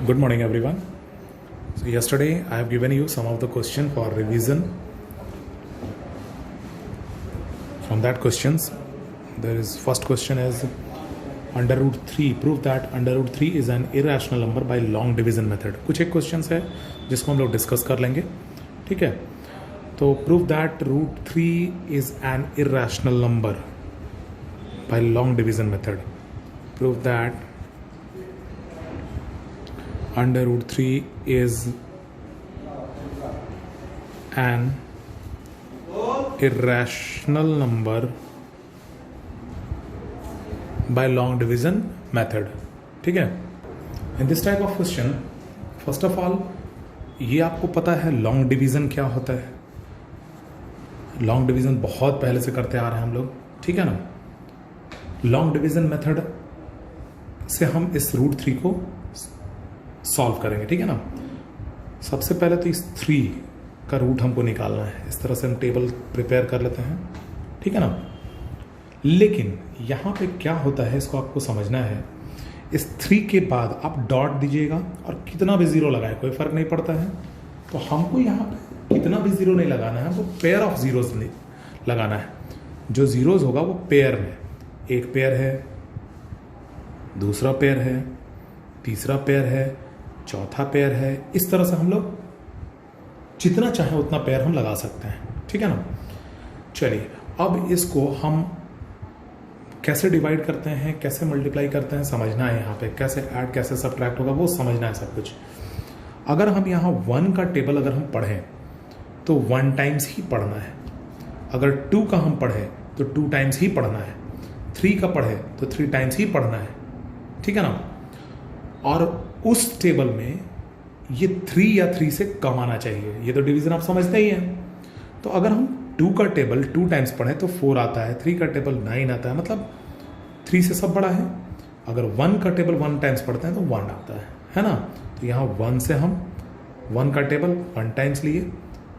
Good morning, everyone. So yesterday I have given you some of the question for revision. From that questions, there is first question is under root 3 prove that under root 3 is an irrational number by long division method. कुछ एक questions है जिसको हम लोग discuss कर लेंगे, ठीक है। तो prove that root 3 is an irrational number by long division method. Prove that under root 3 is an irrational number by long division method, ठीक है। in this type of question first of all ये आपको पता है long division क्या होता है। Long division बहुत पहले से करते आ रहे हैं हम लोग, ठीक है ना। लॉन्ग डिवीजन मेथड से हम इस रूट 3 को सॉल्व करेंगे, ठीक है ना। सबसे पहले तो इस 3 का रूट हमको निकालना है। इस तरह से हम टेबल प्रिपेयर कर लेते हैं, ठीक है ना। लेकिन यहाँ पे क्या होता है इसको आपको समझना है। इस 3 के बाद आप डॉट दीजिएगा और कितना भी जीरो लगाए कोई फर्क नहीं पड़ता है। तो हमको यहाँ पे कितना भी जीरो नहीं लगाना है, वो पेयर ऑफ जीरोज लगाना है। जो जीरोज होगा वो पेयर में, एक पेयर है, दूसरा पेयर है, तीसरा पेयर है, चौथा पेयर है। इस तरह से हम लोग जितना चाहे उतना पेयर हम लगा सकते हैं, ठीक है ना। चलिए अब इसको हम कैसे डिवाइड करते हैं, कैसे मल्टीप्लाई करते हैं समझना है। यहाँ पे कैसे ऐड कैसे सब्ट्रैक्ट होगा वो समझना है सब कुछ। अगर हम यहाँ 1 का टेबल अगर हम पढ़ें तो 1 टाइम्स ही पढ़ना है। अगर 2 का हम पढ़ें तो 2 टाइम्स ही पढ़ना है। 3 का पढ़े तो 3 टाइम्स ही पढ़ना है, ठीक है ना। और उस टेबल में ये 3 या 3 से कम आना चाहिए। ये तो डिवीजन आप समझते ही हैं। तो अगर हम 2 का टेबल 2 टाइम्स पढ़ें तो 4 आता है, 3 का टेबल 9 आता है, मतलब 3 से सब बड़ा है। अगर 1 का टेबल 1 टाइम्स पढ़ते हैं तो 1 आता है ना। तो यहाँ 1 से हम 1 का टेबल 1 टाइम्स लिए,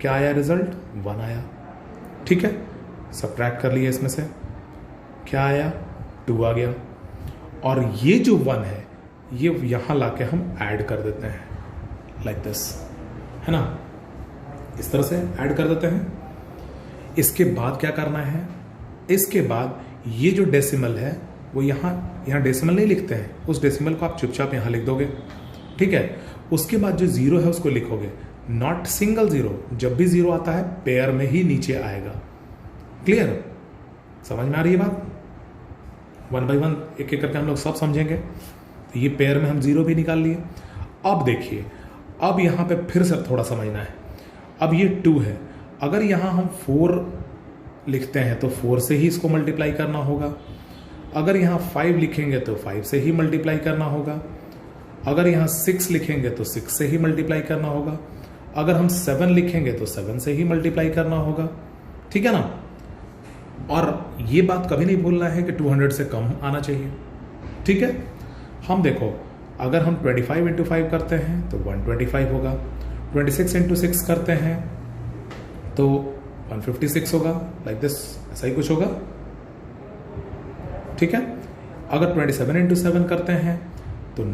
क्या आया रिजल्ट? 1 आया, ठीक है। सब्ट्रैक्ट कर लिए इसमें से, क्या आया? 2 आ गया। और ये जो 1 है ये यहाँ लाके हम ऐड कर देते हैं लाइक दिस, है ना। इस तरह से ऐड कर देते हैं। इसके बाद क्या करना है, इसके बाद ये जो डेसिमल है वो यहाँ डेसिमल नहीं लिखते हैं, उस डेसिमल को आप चुपचाप यहाँ लिख दोगे, ठीक है। उसके बाद जो जीरो है उसको लिखोगे, नॉट सिंगल जीरो। जब भी जीरो आता है पेयर में ही नीचे आएगा। क्लियर? समझ में आ रही है बात? 1 बाई 1 एक एक करके हम लोग सब समझेंगे। तो ये पेयर में हम जीरो भी निकाल लिए। अब देखिए, अब यहाँ पे फिर से थोड़ा समझना है। अब ये 2 है, अगर यहाँ हम 4 लिखते हैं तो 4 से ही इसको मल्टीप्लाई करना होगा। अगर यहाँ 5 लिखेंगे तो 5 से ही मल्टीप्लाई करना होगा। अगर यहाँ 6 लिखेंगे तो 6 से ही मल्टीप्लाई करना होगा। अगर हम 7 लिखेंगे तो 7 से ही मल्टीप्लाई करना होगा, ठीक है ना। और ये बात कभी नहीं भूलना है कि 200 से कम आना चाहिए, ठीक है। हम देखो, अगर हम 25 इंटू 5 करते हैं तो 125 होगा। 26 इंटू 6 करते हैं तो 156 होगा, लाइक दिस, ऐसा ही कुछ होगा, ठीक है। अगर 27 इंटू 7 करते हैं तो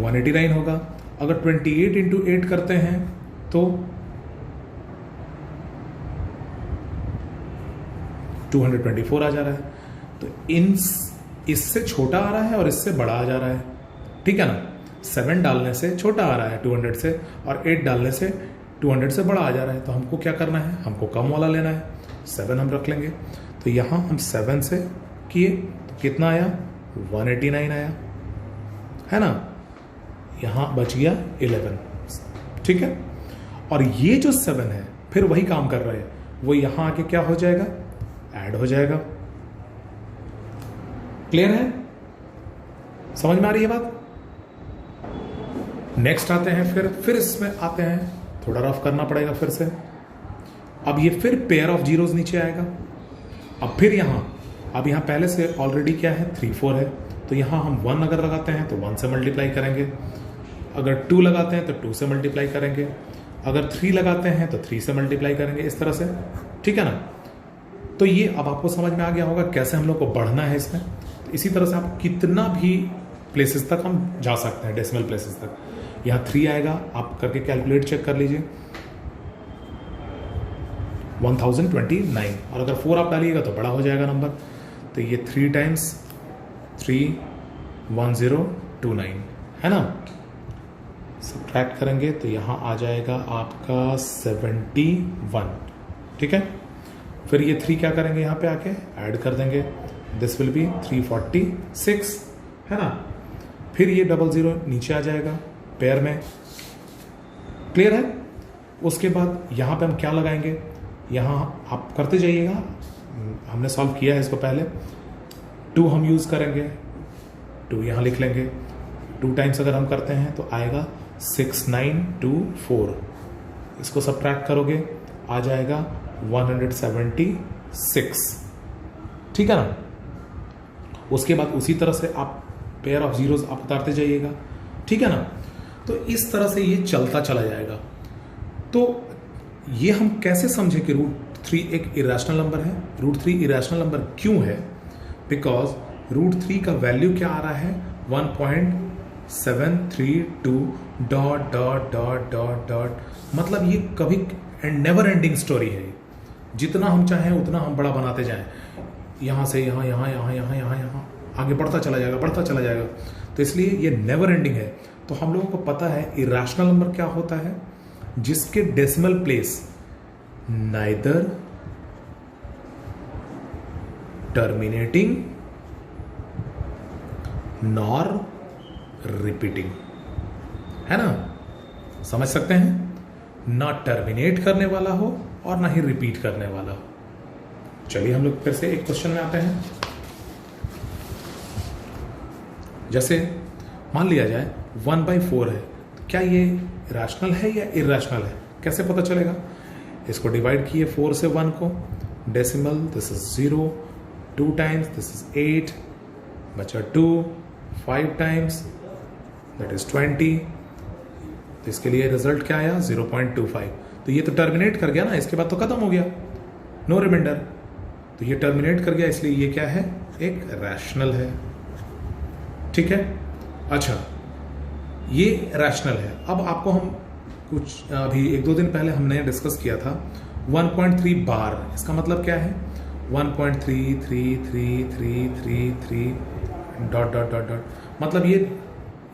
189 होगा। अगर 28 इंटू 8 करते हैं तो 224 आ जा रहा है। तो इससे छोटा आ रहा है और इससे बड़ा आ जा रहा है, ठीक है ना। 7 डालने से छोटा आ रहा है 200 से, और 8 डालने से 200 से बड़ा आ जा रहा है। तो हमको क्या करना है, हमको कम वाला लेना है। 7 हम रख लेंगे। तो यहाँ हम 7 से किए तो कितना आया? 189 आया, है ना। यहाँ बच गया 11, ठीक है। और ये जो 7 है फिर वही काम कर रहे हैं, वो यहाँ आके क्या हो जाएगा? ऐड हो जाएगा। क्लियर है? समझ में आ रही है बात? नेक्स्ट आते हैं, फिर इसमें आते हैं, थोड़ा रफ करना पड़ेगा फिर से। अब ये फिर पेयर ऑफ जीरोज नीचे आएगा। अब फिर अब यहाँ पहले से ऑलरेडी क्या है? 3 4 है। तो यहाँ हम 1 अगर लगाते हैं तो 1 से मल्टीप्लाई करेंगे। अगर 2 लगाते हैं तो 2 से मल्टीप्लाई करेंगे। अगर 3 लगाते हैं तो 3 से मल्टीप्लाई करेंगे, इस तरह से, ठीक है ना। तो ये अब आपको समझ में आ गया होगा कैसे हम लोग को बढ़ना है इसमें। इसी तरह से आप कितना भी प्लेसेस तक हम जा सकते हैं, डेसिमल प्लेसेस तक। यहाँ 3 आएगा, आप करके कैलकुलेट चेक कर लीजिए, 1029। और अगर 4 आप डालिएगा तो बड़ा हो जाएगा नंबर, तो ये 3 टाइम्स 3 1029 है ना। सब्ट्रैक्ट करेंगे तो यहाँ आ जाएगा आपका 71, ठीक है। फिर ये 3 क्या करेंगे, यहाँ पे आके ऐड कर देंगे, दिस विल बी 346 है ना। फिर ये 00 नीचे आ जाएगा पेयर में, क्लियर है। उसके बाद यहाँ पे हम क्या लगाएंगे, यहाँ आप करते जाइएगा, हमने सॉल्व किया है इसको पहले। 2 हम यूज़ करेंगे, 2 यहाँ लिख लेंगे, 2 टाइम्स अगर हम करते हैं तो आएगा 6924, इसको सब्ट्रैक्ट करोगे आ जाएगा 176, ठीक है ना। उसके बाद उसी तरह से आप पेयर ऑफ जीरोस आप उतारते जाइएगा, ठीक है ना। तो इस तरह से ये चलता चला जाएगा। तो ये हम कैसे समझें कि √3 एक इरेशनल नंबर है। √3 इरेशनल नंबर क्यों है, बिकॉज √3 का वैल्यू क्या आ रहा है, 1.732 ... मतलब ये कभी नेवर एंडिंग स्टोरी है। जितना हम चाहें उतना हम बड़ा बनाते जाएं, यहाँ से यहाँ यहाँ यहाँ यहाँ यहाँ यहाँ आगे बढ़ता चला जाएगा, बढ़ता चला जाएगा। तो इसलिए ये नेवर एंडिंग है। तो हम लोगों को पता है इरेशनल नंबर क्या होता है, जिसके decimal place neither terminating nor repeating, है ना। समझ सकते हैं, ना टर्मिनेट करने वाला हो और ना ही रिपीट करने वाला हो। चलिए हम लोग फिर से एक क्वेश्चन में आते हैं। जैसे मान लिया जाए 1/4 है, तो क्या ये रैशनल है या इरेशनल है, कैसे पता चलेगा। इसको डिवाइड किए 4 से 1 को, decimal this is 0, 2 times this is 8, बचा 2, 5 टाइम्स दैट इज 20। तो इसके लिए रिजल्ट क्या आया, 0.25। तो ये तो टर्मिनेट कर गया ना, इसके बाद तो खत्म हो गया, नो रिमाइंडर। तो ये टर्मिनेट कर गया, इसलिए ये क्या है, एक रैशनल है, ठीक है। अच्छा, ये रैशनल है। अब आपको हम कुछ अभी 1-2 दिन पहले हमने डिस्कस किया था 1.3 बार, इसका मतलब क्या है, 1.333333 ... मतलब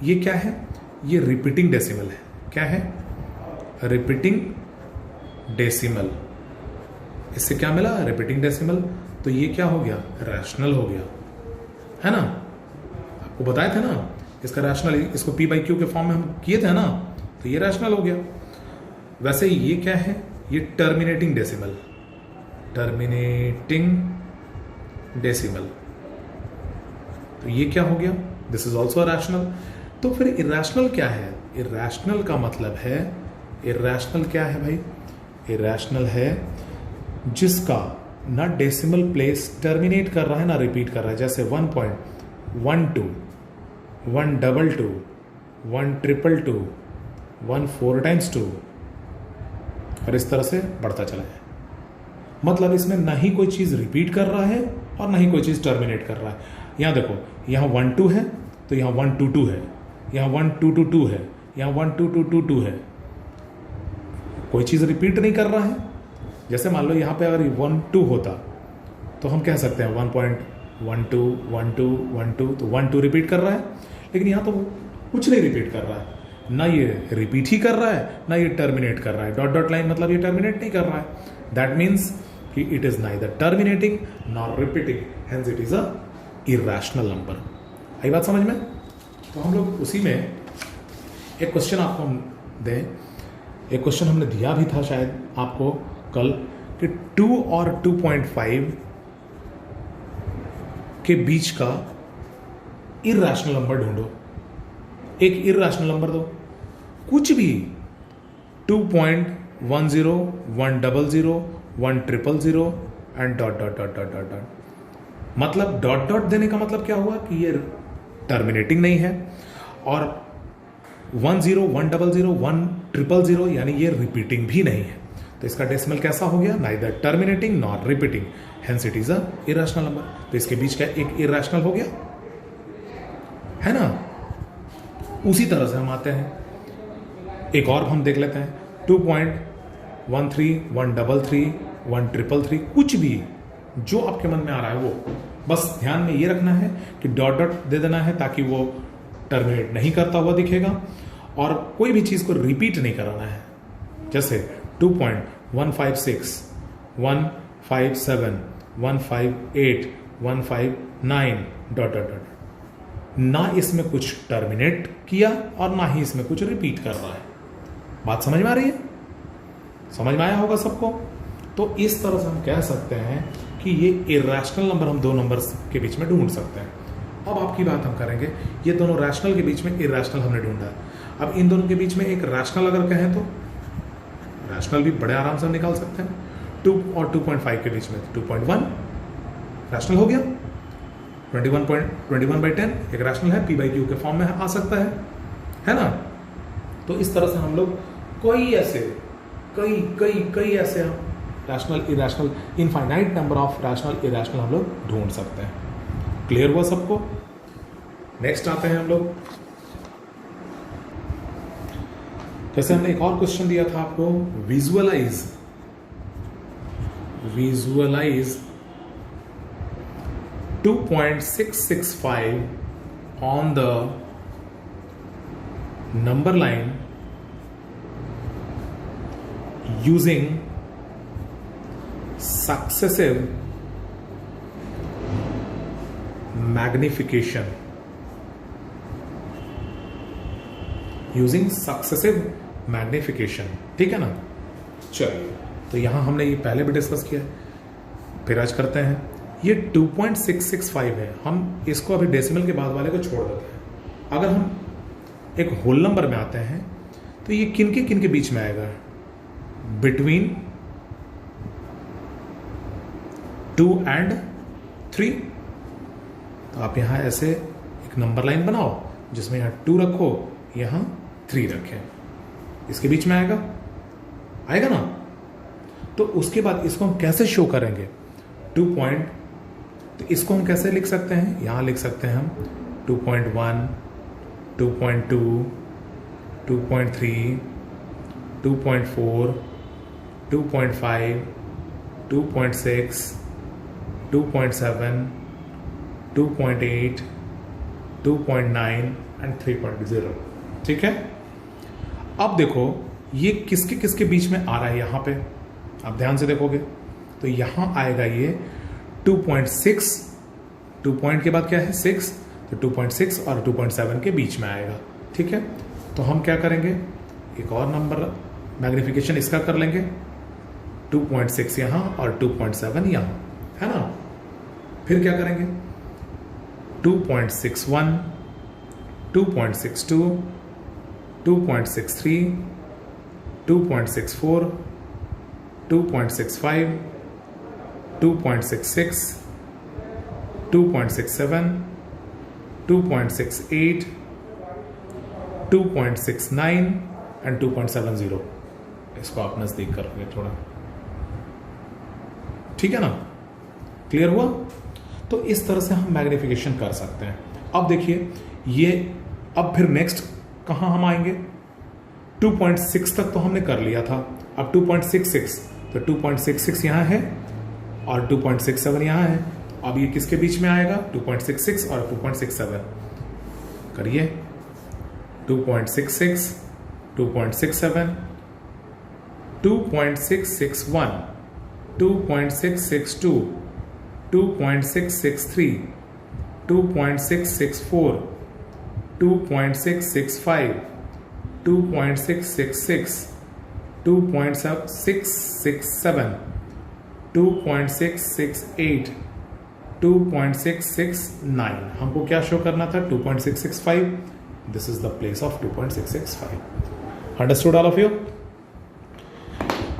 ये क्या है, ये रिपीटिंग डेसिमल है। क्या है, रिपीटिंग डेसिमल। इससे क्या मिला, रिपीटिंग डेसिमल। तो ये क्या हो गया, रैशनल हो गया, है ना। आपको बताए थे ना इसका रैशनल, इसको P/Q के फॉर्म में हम किए थे ना, तो ये रैशनल हो गया। वैसे ये क्या है, ये टर्मिनेटिंग डेसिमल, टर्मिनेटिंग डेसिमल। तो ये क्या हो गया, दिस इज ऑल्सो रैशनल। तो फिर इरेशनल क्या है, इरेशनल का मतलब है, इरेशनल क्या है भाई, इरेशनल है जिसका ना डेसिमल प्लेस टर्मिनेट कर रहा है ना रिपीट कर रहा है। जैसे 1.12, 122, 122, 1 4 टाइम्स 2, और इस तरह से बढ़ता चला है। मतलब इसमें ना ही कोई चीज रिपीट कर रहा है और ना ही कोई चीज टर्मिनेट कर रहा है। यहां देखो, यहां 1 2 है तो यहां 1 2 2 है, यहां 1 2 2 2 है, यहां 1 2 2 2 2 है। कोई चीज रिपीट नहीं कर रहा है। जैसे मान लो यहां पे अगर 1 2 होता तो हम कह सकते हैं 1.12 1 2 1 2, तो 1 2 रिपीट कर रहा है। लेकिन यहां तो कुछ नहीं रिपीट कर रहा है, ना ये रिपीट ही कर रहा है ना ये टर्मिनेट कर रहा है। डॉट डॉट लाइन मतलब ये टर्मिनेट नहीं कर रहा है। दैट मीन्स कि it is neither terminating nor repeating, hence it is a irrational number. आई बात समझ में। तो हम लोग उसी में एक क्वेश्चन आपको हम दें, एक क्वेश्चन हमने दिया भी था शायद आपको कल, कि 2 और 2.5 के बीच का इरेशनल नंबर ढूंढो। एक इरेशनल नंबर दो, कुछ भी, 2.10, 100, 100 and dot dot dot dot dot dot. मतलब डॉट डॉट देने का मतलब क्या हुआ कि ये टर्मिनेटिंग नहीं है, और 10, 100, 100 यानी ये रिपीटिंग भी नहीं है। तो इसका डेसिमल कैसा हो गया, neither terminating nor repeating, hence it is a irrational number. तो इसके बीच का एक इरेशनल हो गया, है ना। उसी तरह से हम आते हैं, एक और हम देख लेते हैं 2.13, 133, 133, कुछ भी जो आपके मन में आ रहा है वो बस ध्यान में ये रखना है कि डॉट डॉट दे देना है ताकि वो टर्मिनेट नहीं करता हुआ दिखेगा, और कोई भी चीज़ को रिपीट नहीं कराना है। जैसे 2.156, 157, 158, 159 डॉट डॉट डॉट, ना इसमें कुछ टर्मिनेट किया और ना ही इसमें कुछ रिपीट कर रहा है। बात समझ में आ रही है? समझ में आया होगा सबको? तो इस तरह से हम कह सकते हैं कि ये इरेशनल नंबर हम दो नंबर्स के बीच में ढूंढ सकते हैं। अब आपकी बात हम करेंगे, ये दोनों रैशनल के बीच में इरेशनल हमने ढूंढा है। अब इन दोनों के बीच में एक रैशनल अगर कहें तो रैशनल भी बड़े आराम से हम निकाल सकते हैं। 2 और 2.5 के बीच में 2.1 रैशनल हो गया। 21/10 एक रैशनल है, p/q के फॉर्म में आ सकता है ना? तो इस तरह से हम लोग कई ऐसे हम rational irrational infinite number of rational irrational हम लोग ढूंढ सकते हैं। क्लियर हुआ सबको? नेक्स्ट आते हैं हम लोग, जैसे हमने एक और क्वेश्चन दिया था आपको, visualise 2.665 on the number line using successive magnification. ठीक है ना? चलिए, तो यहां हमने ये पहले भी डिस्कस किया है, फिर आज करते हैं। ये 2.665 है, हम इसको अभी डेसिमल के बाद वाले को छोड़ देते हैं। अगर हम एक होल नंबर में आते हैं तो ये किन के बीच में आएगा? Between 2 and 3। तो आप यहां ऐसे एक नंबर लाइन बनाओ जिसमें यहां 2 रखो, यहां 3 रखें, इसके बीच में आएगा ना? तो उसके बाद इसको हम कैसे शो करेंगे? तो इसको हम कैसे लिख सकते हैं? यहां लिख सकते हैं हम 2.1, 2.2, 2.3, 2.4, 2.5, 2.6, 2.7, 2.8, 2.9 एंड 3.0। ठीक है? अब देखो ये किसके बीच में आ रहा है यहां पे, आप ध्यान से देखोगे तो यहां आएगा ये 2.6, 2 पॉइंट के बाद क्या है 6, तो 2.6 और 2.7 के बीच में आएगा। ठीक है? तो हम क्या करेंगे, एक और नंबर मैग्निफिकेशन इसका कर लेंगे, 2.6 यहां और 2.7 यहां, है ना? फिर क्या करेंगे, 2.61, 2.62, 2.63, 2.64, 2.65, 2.66, 2.67, 2.68, 2.69 एंड 2.70। इसको आप नजदीक करोगे थोड़ा, ठीक है ना? क्लियर हुआ? तो इस तरह से हम मैग्निफिकेशन कर सकते हैं। अब देखिए ये, अब फिर नेक्स्ट कहां हम आएंगे? 2.6 तक तो हमने कर लिया था, अब 2.66, तो 2.66 यहां है और 2.67 यहां है। अब ये किसके बीच में आएगा? 2.66 और 2.67 करिए, 2.66, 2.67, 2.661, 2.662, 2.663, 2.664, 2.665, 2.666, 2.667, 2.668, 2.669। हमको क्या शो करना था? 2.665। This is the place of 2.665। Understood all of you?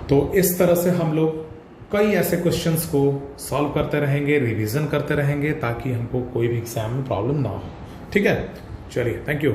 तो इस तरह से हम लोग कई ऐसे क्वेश्चंस को सॉल्व करते रहेंगे, रिवीजन करते रहेंगे, ताकि हमको कोई भी एग्जाम में प्रॉब्लम ना हो। ठीक है? चलिए, थैंक यू।